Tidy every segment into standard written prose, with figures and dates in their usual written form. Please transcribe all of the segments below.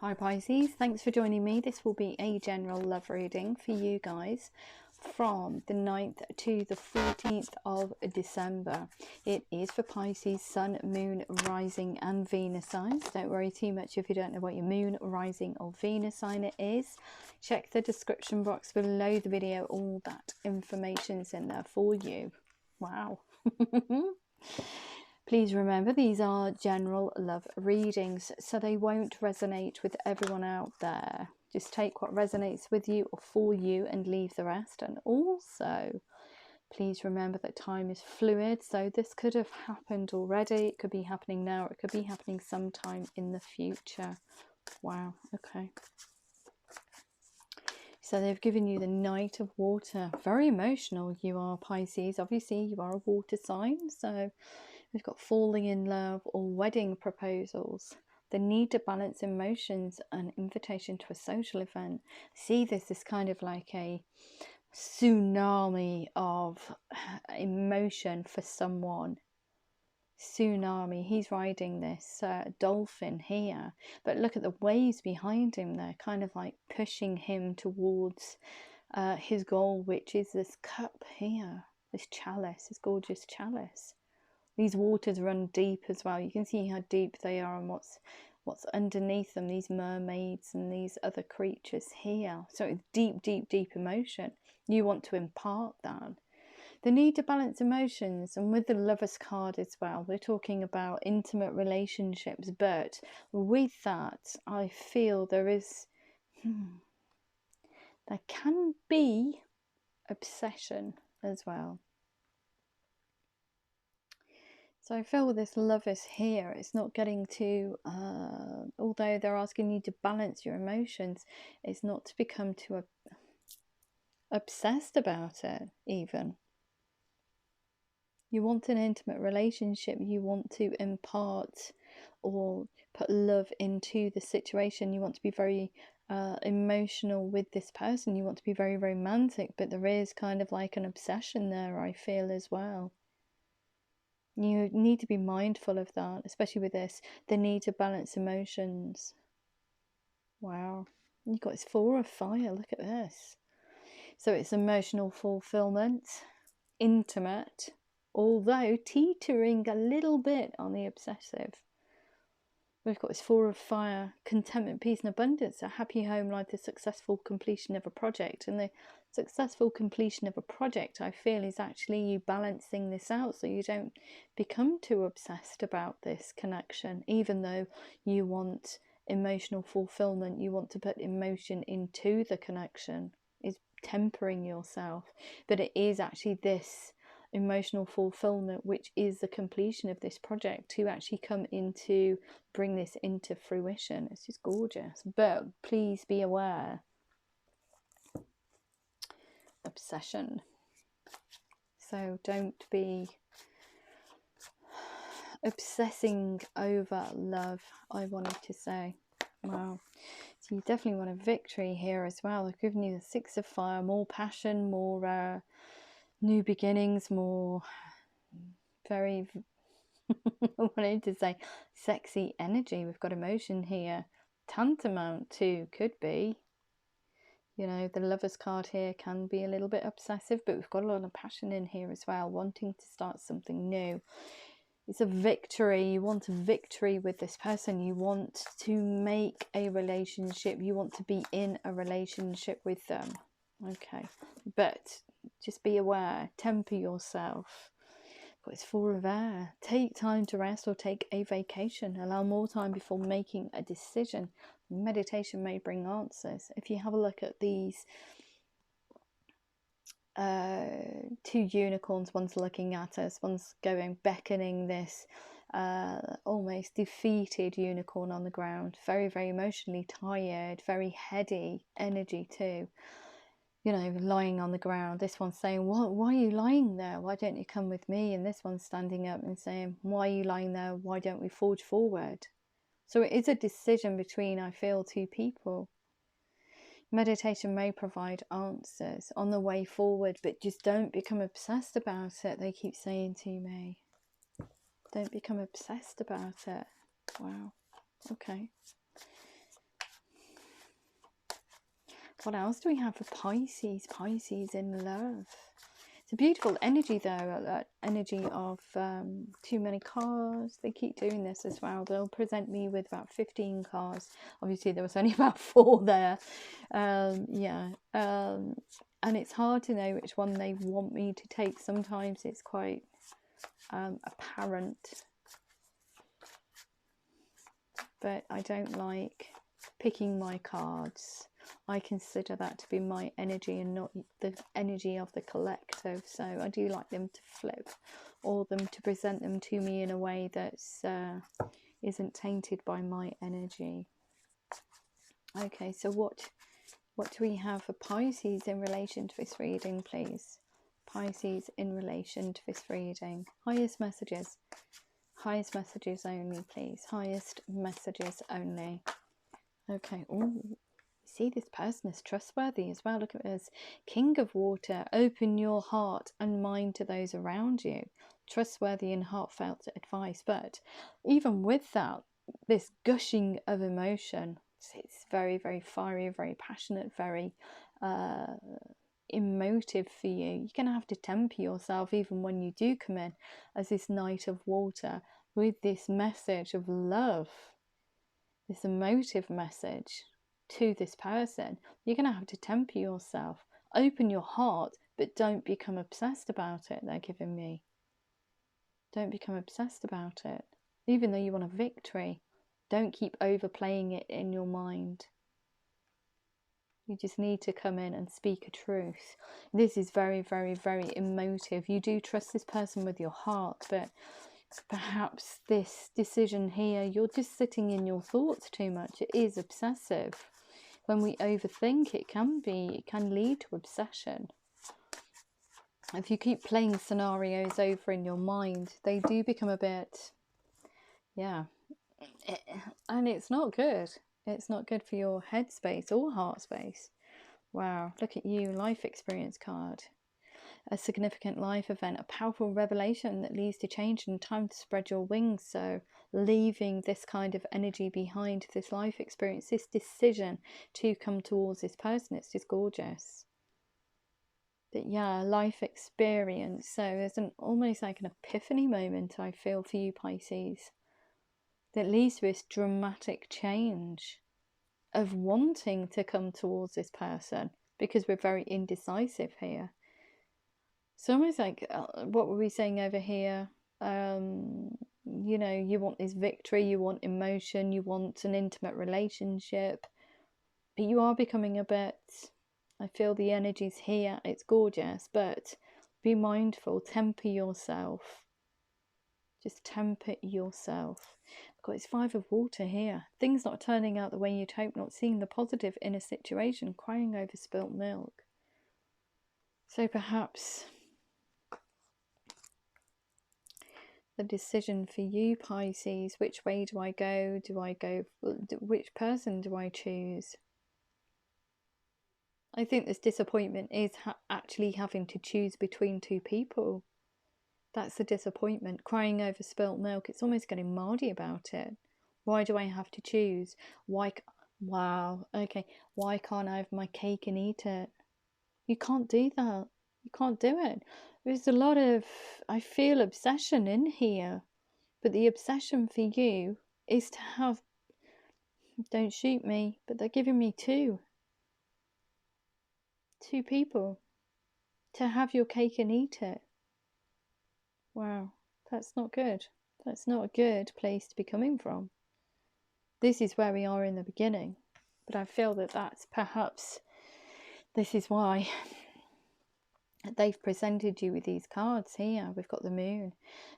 Hi Pisces, thanks for joining me. This will be a general love reading for you guys from the 9th to the 14th of December. It is for Pisces, Sun, Moon, Rising and Venus signs. Don't worry too much if you don't know what your Moon, Rising or Venus sign it is. Check the description box below the video. All that information's in there for you. Wow. Please remember, these are general love readings, so they won't resonate with everyone out there. Just take what resonates with you or for you and leave the rest. And also, please remember that time is fluid, so this could have happened already. It could be happening now, or it could be happening sometime in the future. Wow, okay. So they've given you the Knight of Water. Very emotional you are, Pisces. Obviously, you are a water sign, so we've got falling in love or wedding proposals. The need to balance emotions, an invitation to a social event. See this as kind of like a tsunami of emotion for someone. Tsunami. He's riding this dolphin here. But look at the waves behind him. They're kind of like pushing him towards his goal, which is this cup here. This chalice, this gorgeous chalice. These waters run deep as well. You can see how deep they are and what's underneath them. These mermaids and these other creatures here. So it's deep, deep, deep emotion. You want to impart that. The need to balance emotions, and with the Lovers card as well, we're talking about intimate relationships. But with that, I feel there is, there can be obsession as well. So I feel with this Lovers here, it's not getting to, although they're asking you to balance your emotions, it's not to become too obsessed about it even. You want an intimate relationship, you want to impart or put love into the situation, you want to be very emotional with this person, you want to be very romantic, but there is kind of like an obsession there, I feel, as well. You need to be mindful of that, especially with this, the need to balance emotions. Wow, you've got this 4 of fire, look at this. So it's emotional fulfillment, intimate, although teetering a little bit on the obsessive. We've got this 4 of fire, contentment, peace and abundance, a happy home life, the successful completion of a project. And the successful completion of a project, I feel, is actually you balancing this out so you don't become too obsessed about this connection. Even though you want emotional fulfillment, you want to put emotion into the connection, is tempering yourself. But it is actually this emotional fulfillment which is the completion of this project to actually come into, bring this into fruition. It's just gorgeous. But please be aware, obsession. So don't be obsessing over love, I wanted to say. Wow. So you definitely want a victory here as well. They've given you the 6 of fire, more passion, more new beginnings, more very I wanted to say sexy energy. We've got emotion here, tantamount to, could be, you know, the Lovers card here can be a little bit obsessive, but we've got a lot of passion in here as well, wanting to start something new. It's a victory. You want a victory with this person. You want to make a relationship. You want to be in a relationship with them. Okay, but just be aware, temper yourself. But it's 4 of air. Take time to rest or take a vacation. Allow more time before making a decision. Meditation may bring answers. If you have a look at these 2 unicorns, one's looking at us, one's going, beckoning this almost defeated unicorn on the ground. Very, very emotionally tired, very heady energy too. You know, lying on the ground. This one's saying, why are you lying there? Why don't you come with me? And this one's standing up and saying, why are you lying there? Why don't we forge forward? So it is a decision between, I feel, 2 people. Meditation may provide answers on the way forward, but just don't become obsessed about it. They keep saying to me, don't become obsessed about it. Wow. Okay. What else do we have for Pisces? Pisces in love. It's a beautiful energy though, that energy of too many cards. They keep doing this as well. They'll present me with about 15 cards. Obviously there was only about 4 there. And it's hard to know which one they want me to take. Sometimes it's quite apparent. But I don't like picking my cards. I consider that to be my energy and not the energy of the collective. So I do like them to flip, or them to present them to me in a way that isn't tainted by my energy. Okay, so what do we have for Pisces in relation to this reading, please? Pisces in relation to this reading. Highest messages. Highest messages only, please. Highest messages only. Okay. Ooh. See, this person is trustworthy as well. Look at this. King of Water. Open your heart and mind to those around you. Trustworthy and heartfelt advice. But even with that, this gushing of emotion, it's very, very fiery, very passionate, very emotive for you. You're going to have to temper yourself even when you do come in as this Knight of Water with this message of love, this emotive message to this person. You're going to have to temper yourself, open your heart, but don't become obsessed about it. They're giving me, don't become obsessed about it. Even though you want a victory, don't keep overplaying it in your mind. You just need to come in and speak a truth. This is very, very, very emotive. You do trust this person with your heart, but perhaps this decision here, you're just sitting in your thoughts too much. It is obsessive. When we overthink, it can lead to obsession. If you keep playing scenarios over in your mind, they do become a bit, and it's not good. It's not good for your head space or heart space. Wow, look at you, life experience card. A significant life event, a powerful revelation that leads to change and time to spread your wings. So leaving this kind of energy behind, this life experience, this decision to come towards this person, it's just gorgeous. But yeah, life experience. So there's almost like an epiphany moment, I feel, for you Pisces, that leads to this dramatic change of wanting to come towards this person, because we're very indecisive here. So almost like, what were we saying over here? You know, you want this victory, you want emotion, you want an intimate relationship, but you are becoming a bit, I feel the energy's here, it's gorgeous, but be mindful, temper yourself. Just temper yourself. I've got this 5 of Water here. Things not turning out the way you'd hope, not seeing the positive in a situation, crying over spilt milk. So perhaps the decision for you Pisces, which way do I go? Which person do I choose? I think this disappointment is actually having to choose between 2 people. That's the disappointment. Crying over spilt milk. It's almost getting mardy about it. Why do I have to choose? Wow. Okay. Why can't I have my cake and eat it? You can't do that. You can't do it. There's a lot of, I feel, obsession in here. But the obsession for you is to have, don't shoot me, but they're giving me 2 people to have your cake and eat it. Wow, that's not good. That's not a good place to be coming from. This is where we are in the beginning, but I feel that that's perhaps, this is why they've presented you with these cards here. We've got the Moon.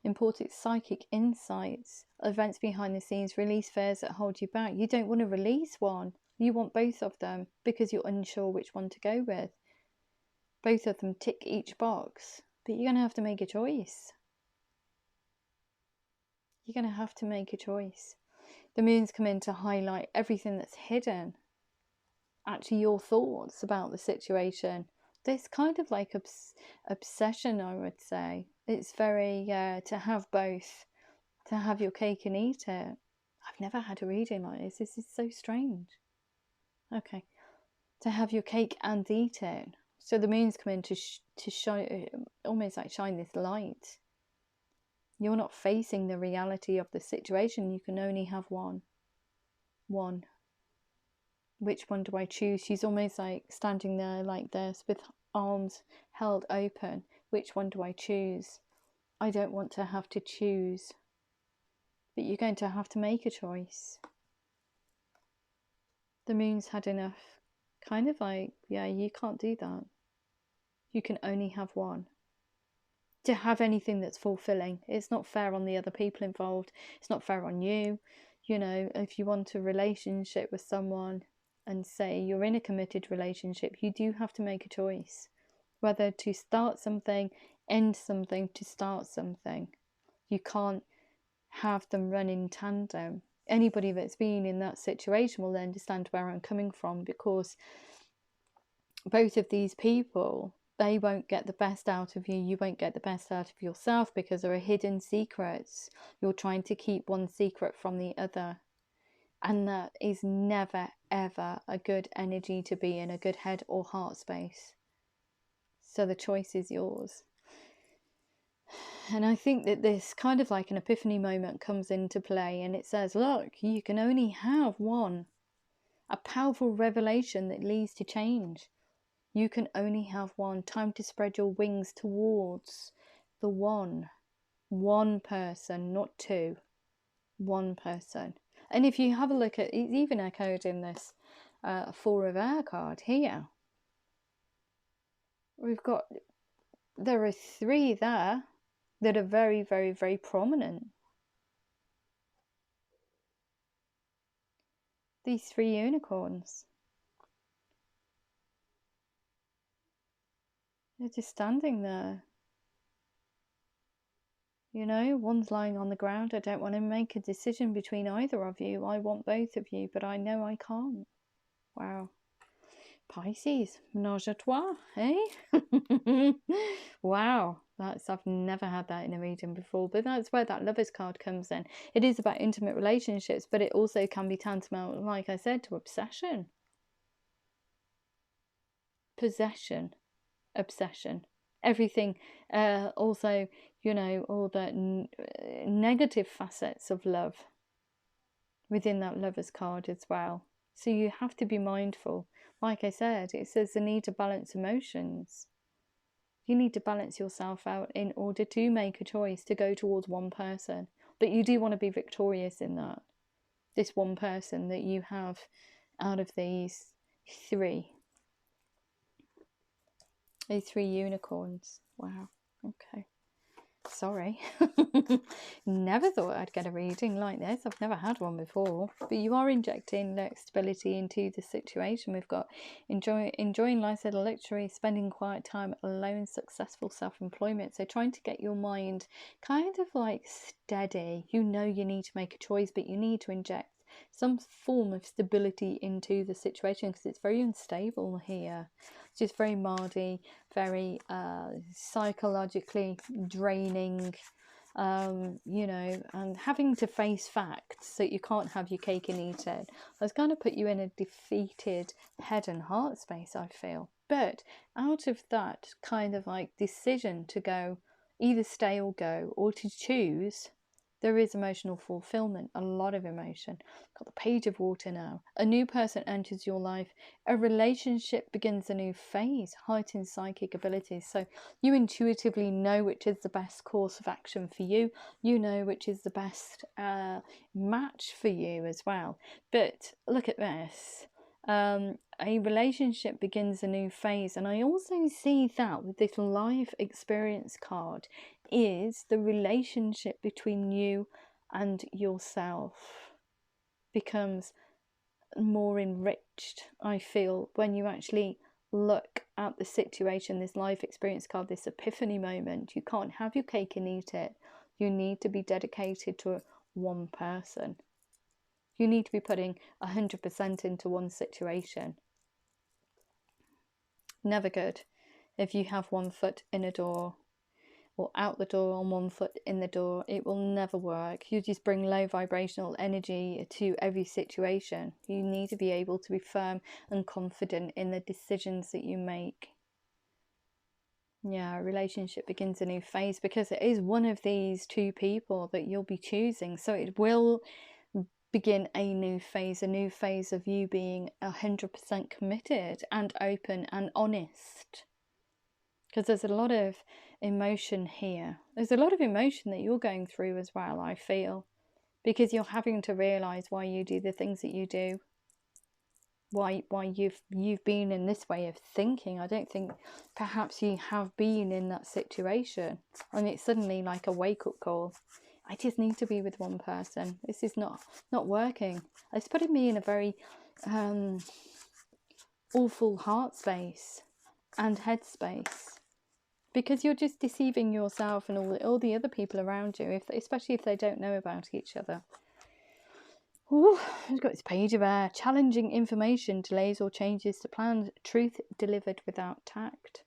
Important psychic insights, events behind the scenes, release fears that hold you back. You don't want to release one. You want both of them because you're unsure which one to go with. Both of them tick each box, but you're going to have to make a choice. You're going to have to make a choice. The Moon's come in to highlight everything that's hidden. Actually, your thoughts about the situation. This kind of like obsession, I would say. It's very, to have both. To have your cake and eat it. I've never had a reading like this. This is so strange. Okay. to have your cake and eat it. So the moon's come in to shine, almost like shine this light. You're not facing the reality of the situation. You can only have one. Which one do I choose? She's almost like standing there like this with arms held open. Which one do I choose? I don't want to have to choose. But you're going to have to make a choice. The moon's had enough. Kind of like, yeah, you can't do that. You can only have one. To have anything that's fulfilling. It's not fair on the other people involved. It's not fair on you. You know, if you want a relationship with someone and say you're in a committed relationship, you do have to make a choice. Whether to start something, end something, to start something. You can't have them run in tandem. Anybody that's been in that situation will understand where I'm coming from, because both of these people, they won't get the best out of you. You won't get the best out of yourself, because there are hidden secrets. You're trying to keep one secret from the other. And that is never, ever a good energy to be in, a good head or heart space. So the choice is yours. And I think that this kind of like an epiphany moment comes into play, and it says, look, you can only have one. A powerful revelation that leads to change. You can only have one. Time to spread your wings towards the one. One person, not two. One person. And if you have a look at, it's even echoed in this Four of Air card here. There are three there that are very, very, very prominent. These three unicorns. They're just standing there. You know, one's lying on the ground. I don't want to make a decision between either of you. I want both of you, but I know I can't. Wow. Pisces, menage a trois, eh? Wow. I've never had that in a reading before, but that's where that Lovers card comes in. It is about intimate relationships, but it also can be tantamount, like I said, to obsession. Possession. Obsession. Everything. Also, you know, all the negative facets of love within that Lovers card as well. So you have to be mindful. Like I said, it says the need to balance emotions. You need to balance yourself out in order to make a choice to go towards one person. But you do want to be victorious in that. This one person that you have out of these three. These three unicorns. Wow. Okay. Sorry. Never thought I'd get a reading like this. I've never had one before. But you are injecting like stability into the situation. We've got enjoying life's little luxury, spending quiet time alone, successful self-employment. So trying to get your mind kind of like steady. You know you need to make a choice, but you need to inject some form of stability into the situation, because it's very unstable here. It's just very mardy, very psychologically draining, you know, and having to face facts that you can't have your cake and eat it. It's going to put you in a defeated head and heart space, I feel. But out of that kind of like decision to go, either stay or go, or to choose, there is emotional fulfillment, a lot of emotion. Got the Page of Water now. A new person enters your life. A relationship begins a new phase, heightened psychic abilities. So you intuitively know which is the best course of action for you. You know which is the best match for you as well. But look at this. A relationship begins a new phase. And I also see that with this life experience card is the relationship between you and yourself becomes more enriched, I feel, when you actually look at the situation. This life experience card, this epiphany moment, you can't have your cake and eat it. You need to be dedicated to one person. You need to be putting 100% into one situation. Never good if you have one foot in a door or out the door on one foot, in the door. It will never work. You just bring low vibrational energy to every situation. You need to be able to be firm and confident in the decisions that you make. Yeah, a relationship begins a new phase because it is one of these two people that you'll be choosing. So it will begin a new phase of you being 100% committed and open and honest. Because there's a lot of emotion here. There's a lot of emotion that you're going through as well, I feel. Because you're having to realise why you do the things that you do. Why you've been in this way of thinking. I don't think perhaps you have been in that situation. And it's suddenly like a wake-up call. I just need to be with one person. This is not working. It's putting me in a very awful heart space and head space. Because you're just deceiving yourself and all the other people around you, especially if they don't know about each other. Ooh, I've got this page of air. Challenging information, delays or changes to plans, truth delivered without tact.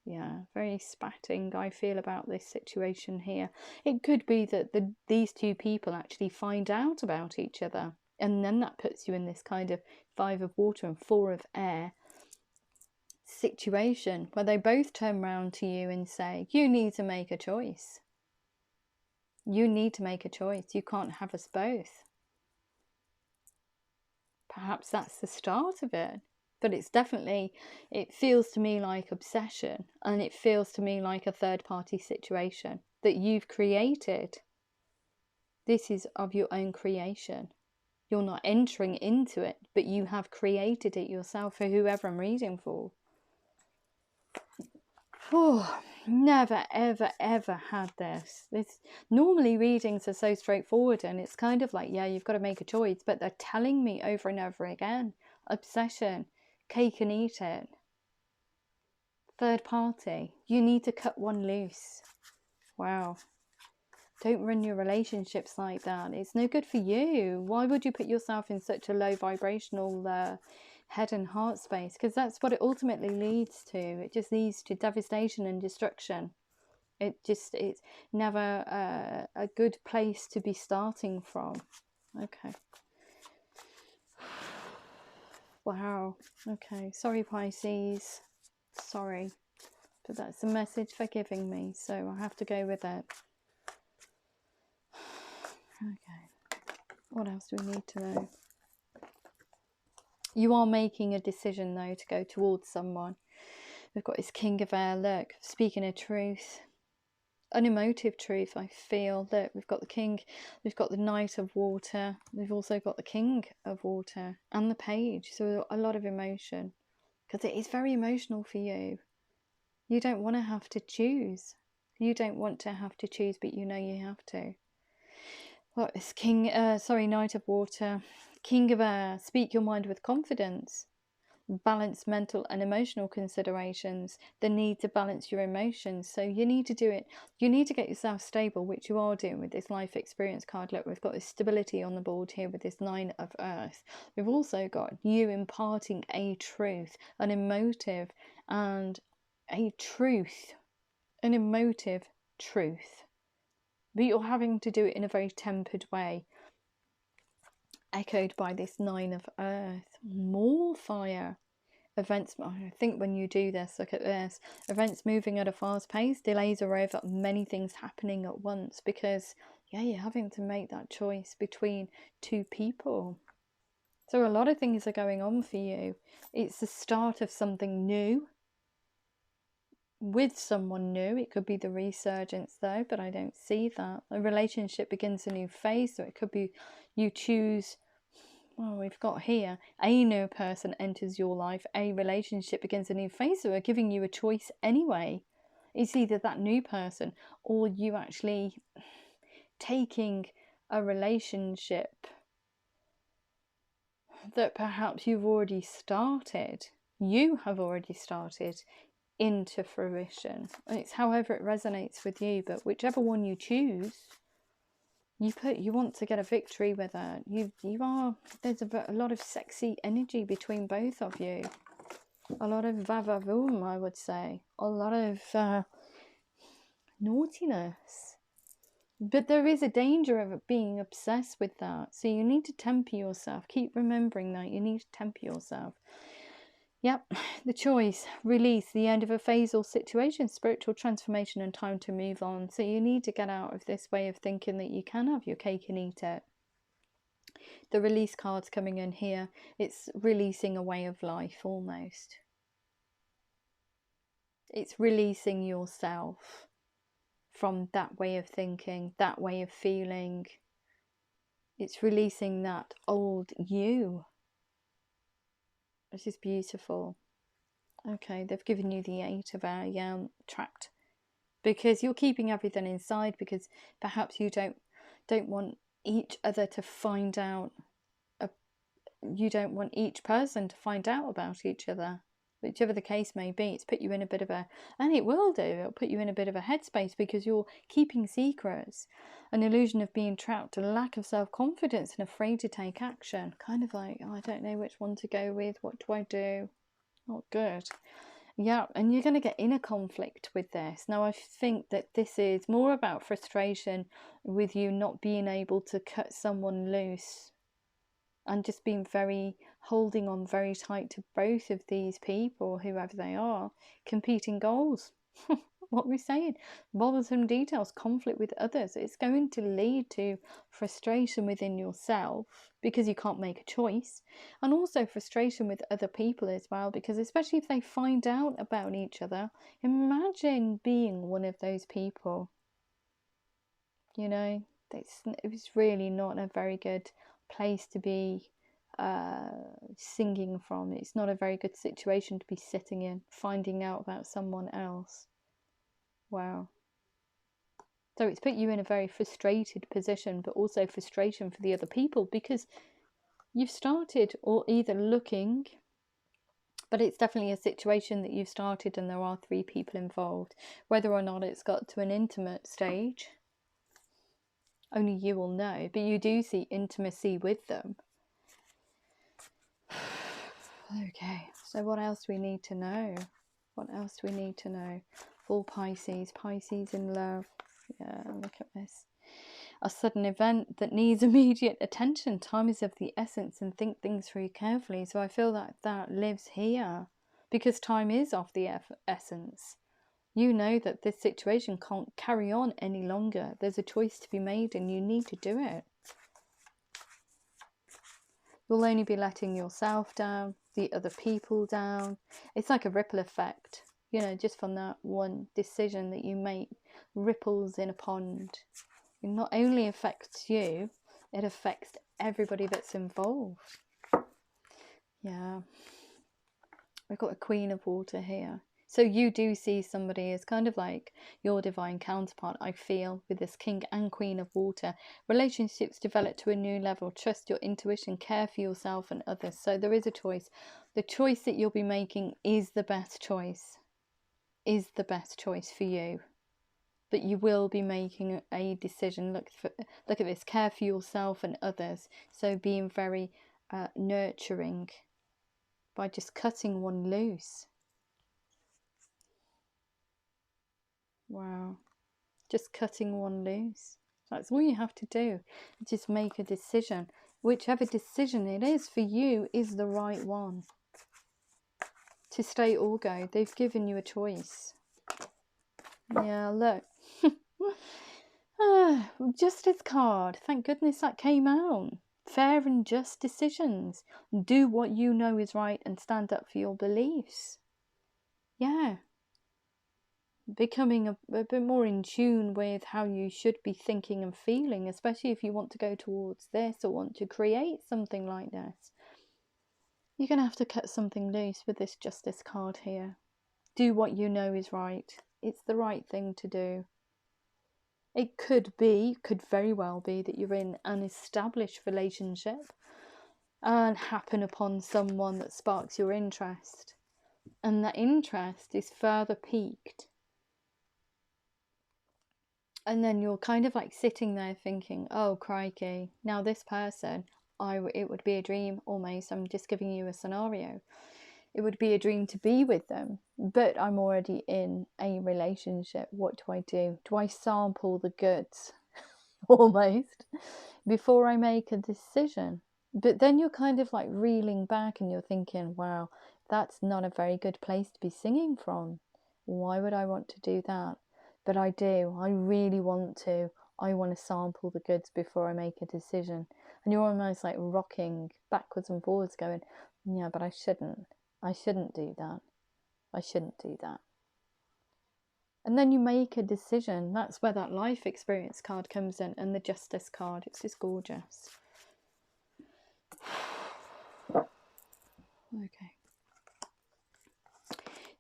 Yeah, very spatting I feel about this situation here. It could be that these two people actually find out about each other, and then that puts you in this kind of 5 of water and 4 of air situation where they both turn round to you and say, you need to make a choice. You need to make a choice. You can't have us both. Perhaps that's the start of it. But it's definitely, it feels to me like obsession, and it feels to me like a third-party situation that you've created. This is of your own creation. You're not entering into it, but you have created it yourself for whoever I'm reading for. Oh, never, ever, ever had this. Normally readings are so straightforward, and it's kind of like, yeah, you've got to make a choice, but they're telling me over and over again, obsession, cake and eat it. Third party, you need to cut one loose. Wow. Don't run your relationships like that. It's no good for you. Why would you put yourself in such a low vibrational head and heart space? Because that's what it ultimately leads to. It just leads to devastation and destruction. It's never a good place to be starting from. Okay. Wow. Okay. Sorry, Pisces. Sorry. But that's the message for giving me, so I have to go with it. Okay. What else do we need to know? You are making a decision, though, to go towards someone. We've got this King of Air. Look, speaking of truth. Unemotive truth, I feel. Look, we've got the King. We've got the Knight of Water. We've also got the King of Water. And the Page. So a lot of emotion. Because it is very emotional for you. You don't want to have to choose. You don't want to have to choose, but you know you have to. What is Knight of Water, King of Air, speak your mind with confidence, balance mental and emotional considerations, the need to balance your emotions. So you need to do it, you need to get yourself stable, which you are doing with this life experience card. Look, we've got this stability on the board here with this 9 of Earth. We've also got you imparting a truth, an emotive truth. But you're having to do it in a very tempered way. Echoed by this 9 of Earth. More fire. Events, I think when you do this, look at this. Events moving at a fast pace. Delays are over. Many things happening at once. Because, yeah, you're having to make that choice between two people. So a lot of things are going on for you. It's the start of something new. With someone new. It could be the resurgence though, but I don't see that. A relationship begins a new phase, so it could be you choose, well, we've got here a new person enters your life, a relationship begins a new phase, so we're giving you a choice anyway. It's either that new person or you actually taking a relationship that perhaps you've already started, you have already started, into fruition. It's however it resonates with you, but whichever one you choose, you want to get a victory with it. There's a lot of sexy energy between both of you, a lot of va-va-voom, I would say, a lot of naughtiness. But there is a danger of being obsessed with that. So you need to temper yourself. Keep remembering that. You need to temper yourself. Yep, the choice, release, the end of a phase or situation, spiritual transformation, and time to move on. So you need to get out of this way of thinking that you can have your cake and eat it. The release card's coming in here. It's releasing a way of life almost. It's releasing yourself from that way of thinking, that way of feeling. It's releasing that old you. This is beautiful. Okay, they've given you the 8 of our trapped. Because you're keeping everything inside, because perhaps you don't want each other to find out. You don't want each person to find out about each other. Whichever the case may be, it's put you in a bit of a, and it will do, it'll put you in a bit of a headspace because you're keeping secrets, an illusion of being trapped, a lack of self-confidence and afraid to take action. Kind of like, oh, I don't know which one to go with, what do I do? Not good. Yeah, and you're going to get inner conflict with this. Now, I think that this is more about frustration with you not being able to cut someone loose and just being holding on very tight to both of these people, whoever they are, competing goals. What we're saying, bothersome details, conflict with others. It's going to lead to frustration within yourself because you can't make a choice, and also frustration with other people as well, because especially if they find out about each other, imagine being one of those people. You know, it was really not a very good place to be singing from. It's not a very good situation to be sitting in, finding out about someone else. Wow. So it's put you in a very frustrated position, but also frustration for the other people, because you've started or either looking, but it's definitely a situation that you've started and there are 3 people involved. Whether or not it's got to an intimate stage, only you will know, but you do see intimacy with them. Okay, so what else do we need to know? What else do we need to know? For Pisces in love. Yeah, look at this. A sudden event that needs immediate attention. Time is of the essence, and think things through carefully. So I feel that lives here, because time is of the essence. You know that this situation can't carry on any longer. There's a choice to be made and you need to do it. You'll only be letting yourself down, the other people down. It's like a ripple effect, you know, just from that one decision that you make, ripples in a pond. It not only affects you, it affects everybody that's involved. Yeah. We've got a Queen of Water here. So you do see somebody as kind of like your divine counterpart, I feel, with this King and Queen of Water. Relationships develop to a new level. Trust your intuition, care for yourself and others. So there is a choice. The choice that you'll be making is the best choice. Is the best choice for you. But you will be making a decision. Look at this. Care for yourself and others. So being very nurturing by just cutting one loose. Wow. Just cutting one loose. That's all you have to do. Just make a decision. Whichever decision it is for you is the right one. To stay or go. They've given you a choice. Yeah, look. Justice card. Thank goodness that came out. Fair and just decisions. Do what you know is right and stand up for your beliefs. Yeah. Becoming a bit more in tune with how you should be thinking and feeling, especially if you want to go towards this or want to create something like this. You're going to have to cut something loose with this Justice card here. Do what you know is right. It's the right thing to do. It could very well be that you're in an established relationship and happen upon someone that sparks your interest, and that interest is further piqued. And then you're kind of like sitting there thinking, oh crikey, now this person, it would be a dream almost. I'm just giving you a scenario. it would be a dream to be with them, but I'm already in a relationship. What do? Do I sample the goods almost before I make a decision? But then you're kind of like reeling back and you're thinking, wow, that's not a very good place to be singing from. Why would I want to do that? But I do. I really want to. I want to sample the goods before I make a decision. And you're almost like rocking backwards and forwards going, yeah, but I shouldn't. I shouldn't do that. I shouldn't do that. And then you make a decision. That's where that life experience card comes in, and the justice card. It's just gorgeous. Okay.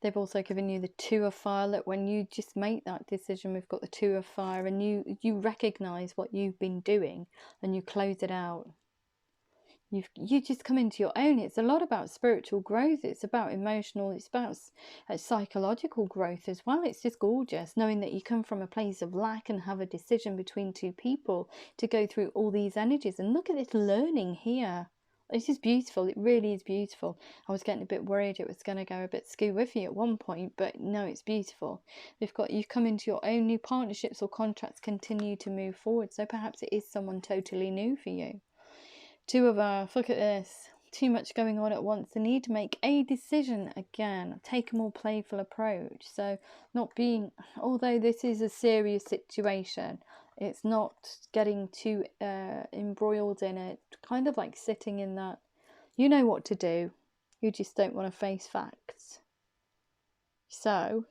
They've also given you the Two of Fire. Look, when you just make that decision, we've got the Two of Fire, and you recognise what you've been doing and you close it out. You just come into your own. It's a lot about spiritual growth. It's about emotional, it's about psychological growth as well. It's just gorgeous knowing that you come from a place of lack and have a decision between two people to go through all these energies. And look at this learning here. It's just beautiful. It really is beautiful. I was getting a bit worried it was going to go a bit skew iffy at one point, but no, it's beautiful. You've come into your own. New partnerships or contracts continue to move forward. So perhaps it is someone totally new for you. Two of Earth, look at this. Too much going on at once. The need to make a decision again. Take a more playful approach. So not being, although this is a serious situation, it's not getting too embroiled in it. Kind of like sitting in that, you know what to do. You just don't want to face facts. So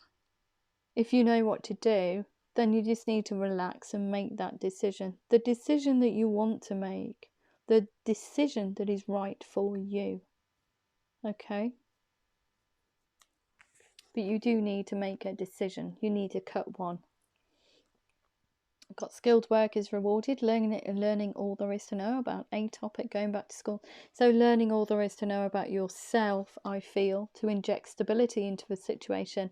if you know what to do, then you just need to relax and make that decision. The decision that you want to make. The decision that is right for you. Okay? But you do need to make a decision. You need to cut one. I've got skilled work is rewarded. Learning all there is to know about a topic, going back to school. So learning all there is to know about yourself, I feel, to inject stability into a situation.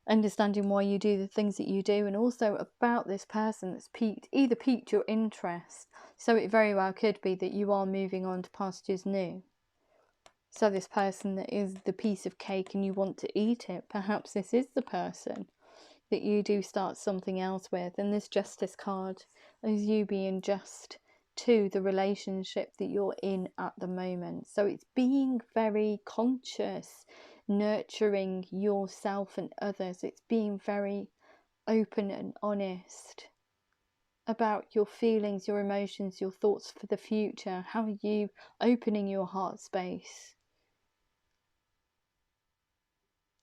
Understanding why you do the things that you do, and also about this person that's either piqued your interest. So it very well could be that you are moving on to pastures new. So this person that is the piece of cake and you want to eat it, perhaps this is the person that you do start something else with. And this justice card is you being just to the relationship that you're in at the moment. So it's being very conscious, nurturing yourself and others. It's being very open and honest about your feelings, your emotions, your thoughts for the future. How are you opening your heart space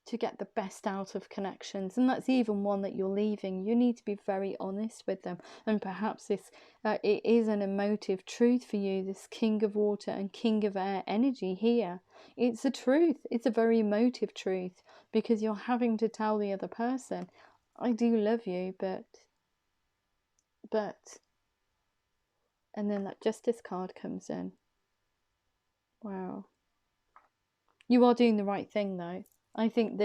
to get the best out of connections? And that's even one that you're leaving. You need to be very honest with them. And perhaps this it is an emotive truth for you, this King of Water and King of Air energy here. It's a truth. It's a very emotive truth, because you're having to tell the other person, I do love you, but and then that Justice card comes in. Wow. You are doing the right thing though. I think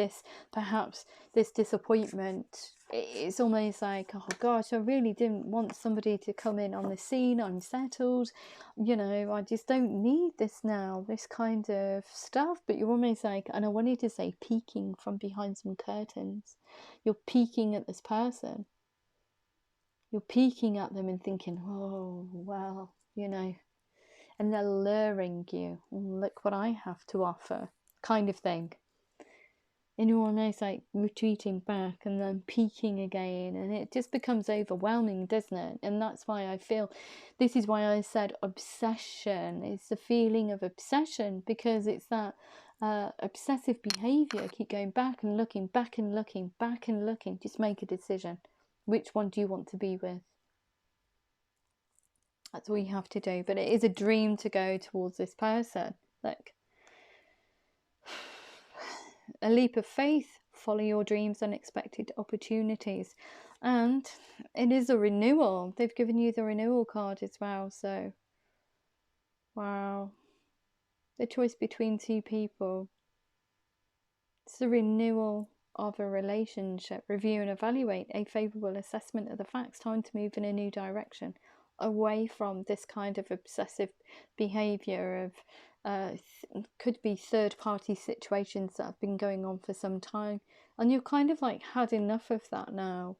perhaps this disappointment, it's almost like, oh gosh, I really didn't want somebody to come in on the scene. I'm settled, you know, I just don't need this now, this kind of stuff. But you're almost like, and I wanted to say peeking from behind some curtains. You're peeking at this person. You're peeking at them and thinking, oh, well, you know, and they're luring you. Look what I have to offer, kind of thing. And you're almost like retreating back and then peeking again, and it just becomes overwhelming, doesn't it? And that's why I feel, this is why I said obsession. It's the feeling of obsession, because it's that obsessive behavior. Keep going back and looking, back and looking, back and looking. Just make a decision. Which one do you want to be with? That's all you have to do. But it is a dream to go towards this person. Look. A leap of faith. Follow your dreams, unexpected opportunities. And it is a renewal. They've given you the renewal card as well. So, wow. The choice between two people. It's the renewal of a relationship. Review and evaluate. A favourable assessment of the facts. Time to move in a new direction. Away from this kind of obsessive behaviour of could be third-party situations that have been going on for some time, and you've kind of like had enough of that now.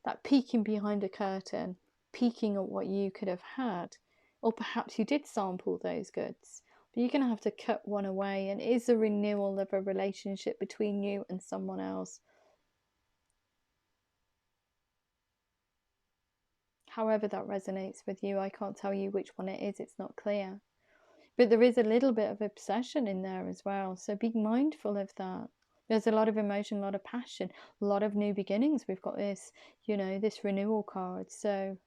That peeking behind a curtain, peeking at what you could have had, or perhaps you did sample those goods, but you're going to have to cut one away. And it is a renewal of a relationship between you and someone else. However that resonates with you, I can't tell you which one it is, it's not clear. But there is a little bit of obsession in there as well, so be mindful of that. There's a lot of emotion, a lot of passion, a lot of new beginnings. We've got this, you know, this renewal card. So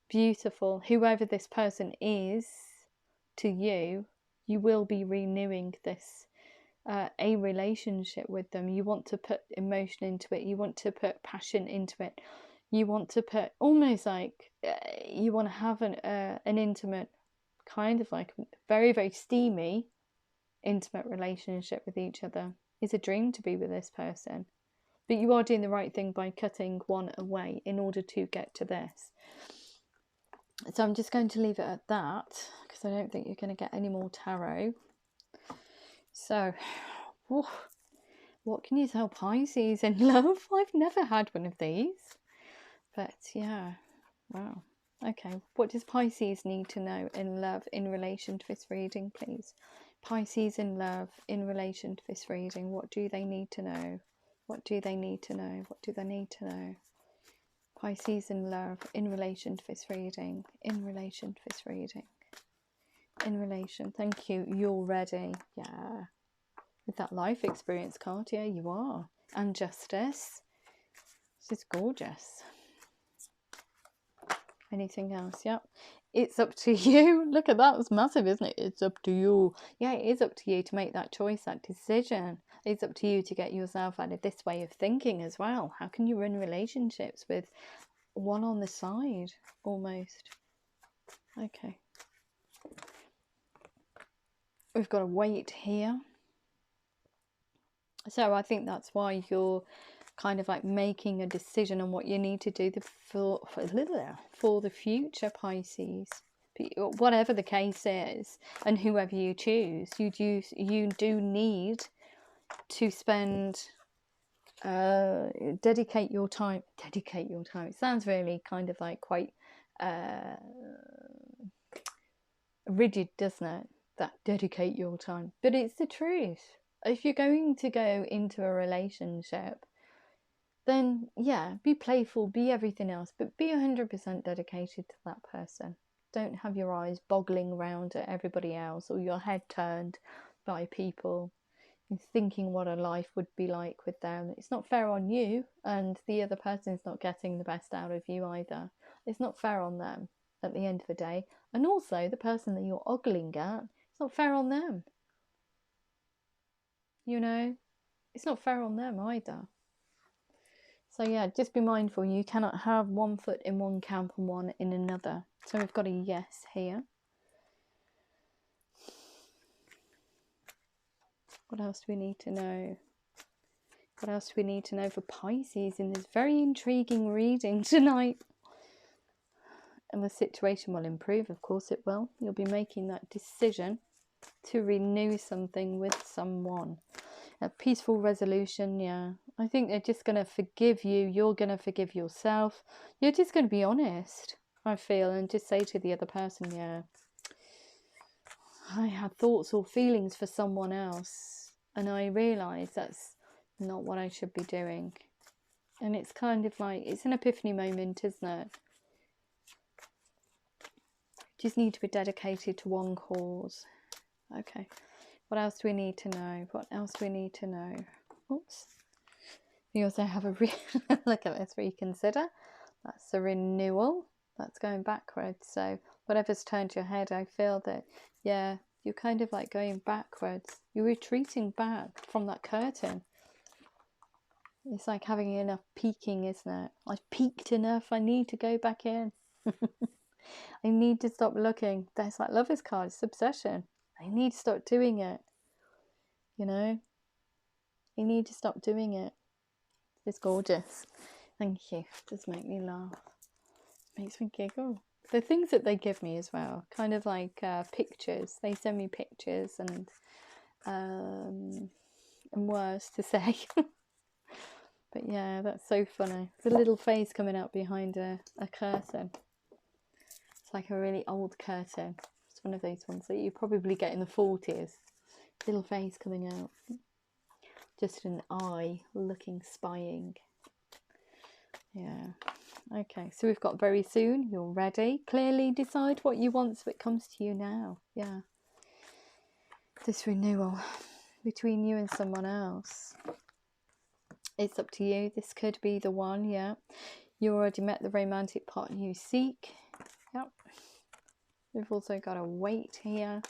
beautiful. Whoever this person is to you, you will be renewing this, a relationship with them. You want to put emotion into it. You want to put passion into it. You want to put almost like you want to have an intimate, kind of like very, very steamy, intimate relationship with each other. It's a dream to be with this person. But you are doing the right thing by cutting one away in order to get to this. So I'm just going to leave it at that, because I don't think you're going to get any more tarot. So, what can you tell Pisces in love? I've never had one of these. But yeah, wow. Okay, what does Pisces need to know in love in relation to this reading, please? Pisces in love in relation to this reading. What do they need to know? What do they need to know? What do they need to know? Pisces in love in relation to this reading. In relation to this reading. In relation. Thank you. You're ready. Yeah. With that life experience card, yeah, you are. And justice. This is gorgeous. Anything else? Yep. It's up to you. Look at that. It's massive, isn't it? It's up to you. Yeah, it is up to you to make that choice, that decision. It's up to you to get yourself out of this way of thinking as well. How can you run relationships with one on the side, almost? Okay. We've got a weight here. So I think that's why you're kind of like making a decision on what you need to do for the future, Pisces. Whatever the case is, and whoever you choose, you do need to spend, dedicate your time. It sounds really kind of like quite rigid, doesn't it? That dedicate your time, but it's the truth. If you're going to go into a relationship, then yeah, be playful, be everything else, but be 100% dedicated to that person. Don't have your eyes boggling around at everybody else, or your head turned by people and thinking what a life would be like with them. It's not fair on you, and the other person's not getting the best out of you either. It's not fair on them at the end of the day. And also the person that you're ogling at, it's not fair on them. You know, it's not fair on them either. So yeah, just be mindful. You cannot have one foot in one camp and one in another. So we've got a yes here. What else do we need to know? What else do we need to know for Pisces in this very intriguing reading tonight? And the situation will improve, of course it will. You'll be making that decision to renew something with someone. A peaceful resolution, yeah. I think they're just going to forgive you. You're going to forgive yourself. You're just going to be honest, I feel, and just say to the other person, yeah, I had thoughts or feelings for someone else, and I realise that's not what I should be doing. And it's kind of like, it's an epiphany moment, isn't it? Just need to be dedicated to one cause. Okay. What else do we need to know? What else do we need to know? Oops. We also have a look at this, reconsider. That's a renewal. That's going backwards. So whatever's turned your head, I feel that, yeah, you're kind of like going backwards. You're retreating back from that curtain. It's like having enough peeking, isn't it? I've peeked enough. I need to go back in. I need to stop looking. That's like Lover's card. It's obsession. I need to stop doing it. You know? You need to stop doing it. It's gorgeous. Thank you. It does make me laugh. Makes me giggle. the things that they give me as well, kind of like pictures. They send me pictures and words to say. But yeah, that's so funny. There's a little face coming out behind a curtain. It's like a really old curtain. It's one of those ones that you probably get in the 40s. Little face coming out. Just an eye looking, spying. Yeah. Okay, so we've got very soon. You're ready. Clearly decide what you want so it comes to you now. Yeah. This renewal between you and someone else. It's up to you. This could be the one, yeah. You already met the romantic partner you seek. Yep. We've also got a wait here.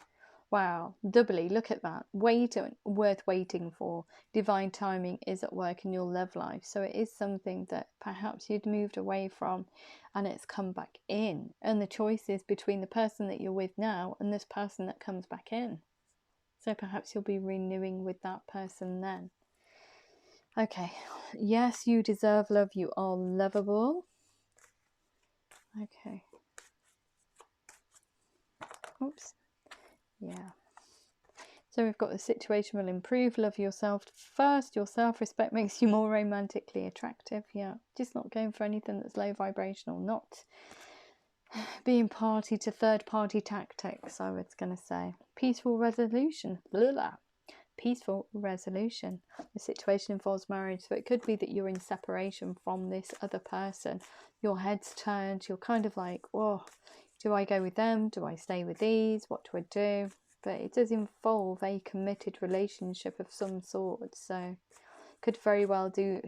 Wow, doubly, look at that. Wait, worth waiting for. Divine timing is at work in your love life. So it is something that perhaps you'd moved away from and it's come back in. And the choice is between the person that you're with now and this person that comes back in. So perhaps you'll be renewing with that person then. Okay, yes, you deserve love. You are lovable. Okay. Oops. Yeah. So we've got the situation will improve. Love yourself first. Your self-respect makes you more romantically attractive. Yeah. Just not going for anything that's low vibrational. Not being party to third party tactics, I was going to say. Peaceful resolution. Blah, blah. Peaceful resolution. The situation involves marriage, so it could be that you're in separation from this other person. Your head's turned. You're kind of like, oh, do I go with them? Do I stay with these? What do I do? But it does involve a committed relationship of some sort, so could very well do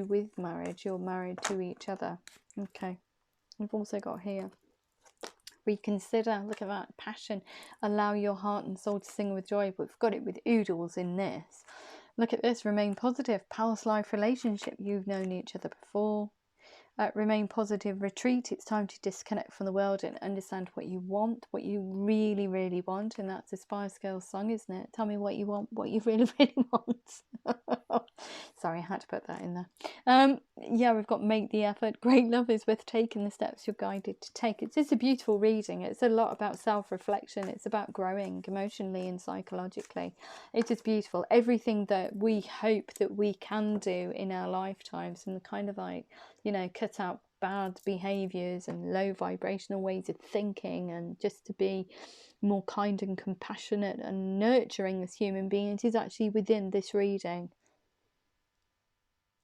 with marriage. You're married to each other. Okay, we've also got here, reconsider. Look at that, passion. Allow your heart and soul to sing with joy. We've got it with oodles in this. Look at this, remain positive. Past life relationship, you've known each other before. Remain positive, retreat. It's time to disconnect from the world and understand what you want, what you really, really want. And that's a Spice Girls song, isn't it? Tell me what you want, what you really, really want. Sorry, I had to put that in there. Yeah, we've got make the effort. Great love is worth taking the steps you're guided to take. It's just a beautiful reading. It's a lot about self-reflection. It's about growing emotionally and psychologically. It is beautiful. Everything that we hope that we can do in our lifetimes, and the kind of like, you know, cut out bad behaviours and low vibrational ways of thinking, and just to be more kind and compassionate and nurturing as human beings is actually within this reading.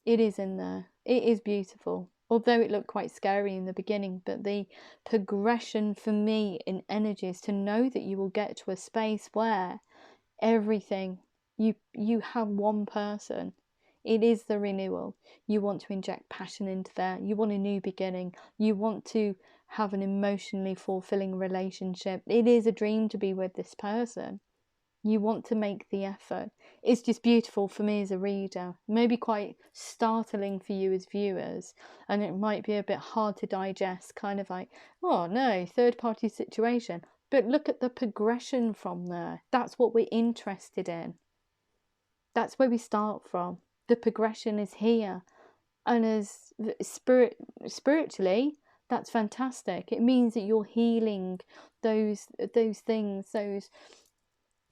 It is in there. It is beautiful. Although it looked quite scary in the beginning, but the progression for me in energy is to know that you will get to a space where everything, you have one person. It is the renewal. You want to inject passion into there. You want a new beginning. You want to have an emotionally fulfilling relationship. It is a dream to be with this person. You want to make the effort. It's just beautiful for me as a reader. Maybe quite startling for you as viewers. And it might be a bit hard to digest, kind of like, oh no, third party situation. But look at the progression from there. That's what we're interested in. That's where we start from. The progression is here, and as spiritually, that's fantastic. It means that you're healing those things, those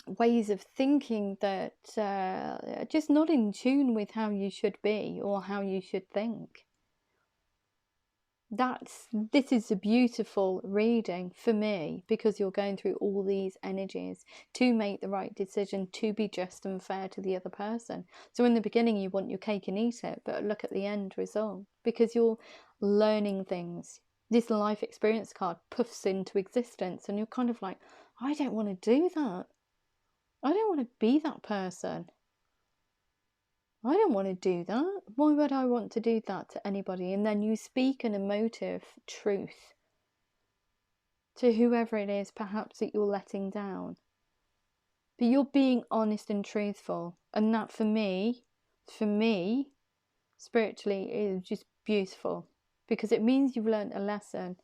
ways of thinking that are just not in tune with how you should be or how you should think. This is a beautiful reading for me, because you're going through all these energies to make the right decision, to be just and fair to the other person. So in the beginning you want your cake and eat it, but look at the end result, because you're learning things. This life experience card puffs into existence and you're kind of like, I don't want to do that. I don't want to be that person. I don't want to do that. Why would I want to do that to anybody? And then you speak an emotive truth to whoever it is, perhaps, that you're letting down. But you're being honest and truthful. And that for me, spiritually, is just beautiful. Because it means you've learned a lesson.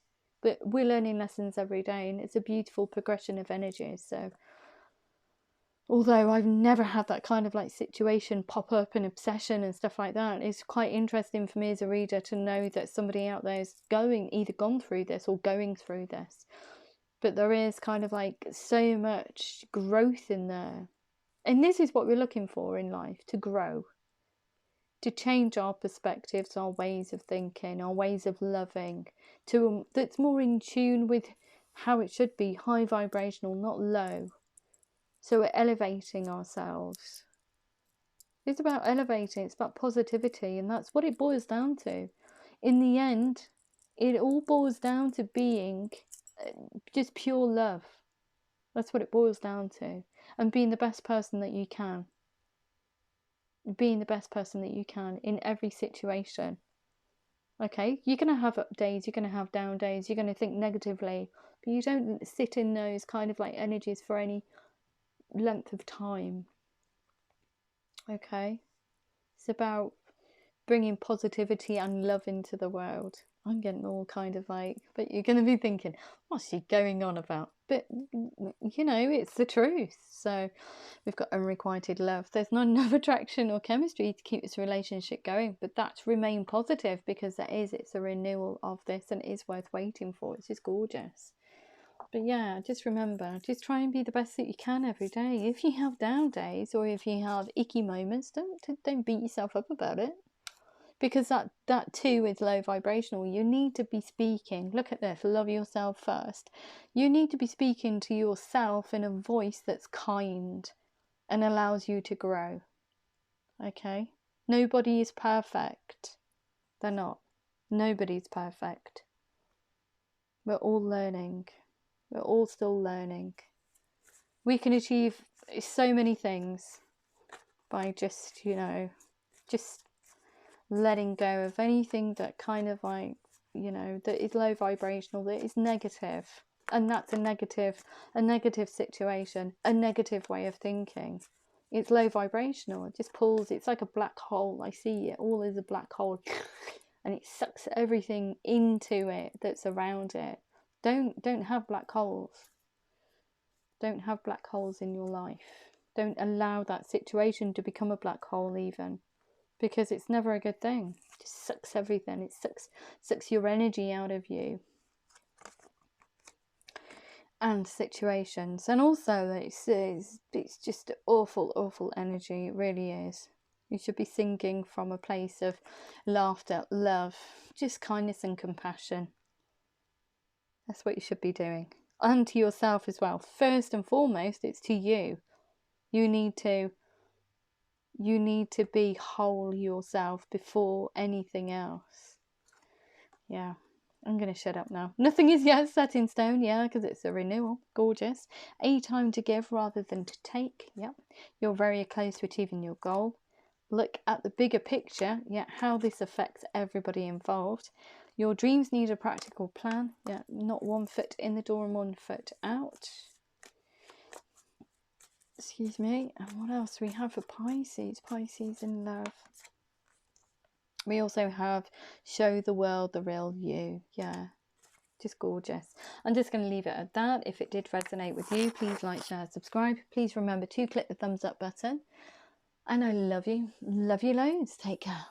But we're learning lessons every day, and it's a beautiful progression of energy. So Although I've never had that kind of like situation pop up, an obsession and stuff like that. It's quite interesting for me as a reader to know that somebody out there is either gone through this or going through this. But there is kind of like so much growth in there. And this is what we're looking for in life, to grow, to change our perspectives, our ways of thinking, our ways of loving, to that's more in tune with how it should be, high vibrational, not low. So we're elevating ourselves. It's about elevating, it's about positivity, and that's what it boils down to. In the end, it all boils down to being just pure love. That's what it boils down to. And being the best person that you can. Being the best person that you can in every situation. Okay, you're going to have up days, you're going to have down days, you're going to think negatively, but you don't sit in those kind of like energies for any length of time. Okay, it's about bringing positivity and love into the world. I'm getting all kind of like, but you're going to be thinking, what's she going on about? But you know, it's the truth. So we've got unrequited love. There's not enough attraction or chemistry to keep this relationship going, but that's remain positive, because it's a renewal of this, and it is worth waiting for. It's just gorgeous. But yeah, just remember, just try and be the best that you can every day. If you have down days, or if you have icky moments, don't beat yourself up about it. Because that too is low vibrational. You need to be speaking. Look at this. Love yourself first. You need to be speaking to yourself in a voice that's kind and allows you to grow. Okay? Nobody is perfect. They're not. Nobody's perfect. We're all learning. We're all still learning. We can achieve so many things by just, just letting go of anything that kind of like, that is low vibrational, that is negative. And that's a negative situation, a negative way of thinking. It's low vibrational. It just pulls. It's like a black hole. I see it all as a black hole, and it sucks everything into it that's around it. Don't have black holes. Don't have black holes in your life. Don't allow that situation to become a black hole even. Because it's never a good thing. It just sucks everything. It sucks your energy out of you. And situations. And also it's just awful energy. It really is. You should be singing from a place of laughter, love, just kindness and compassion. That's what you should be doing. And to yourself as well. First and foremost, it's to you. You need to be whole yourself before anything else. Yeah, I'm going to shut up now. Nothing is yet set in stone, yeah, because it's a renewal. Gorgeous. A time to give rather than to take. Yep. You're very close to achieving your goal. Look at the bigger picture, yeah, how this affects everybody involved. Your dreams need a practical plan. Yeah, not 1 foot in the door and 1 foot out. Excuse me. And what else we have for Pisces? Pisces in love. We also have show the world the real you. Yeah, just gorgeous. I'm just going to leave it at that. If it did resonate with you, please like, share, subscribe. Please remember to click the thumbs up button. And I love you. Love you loads. Take care.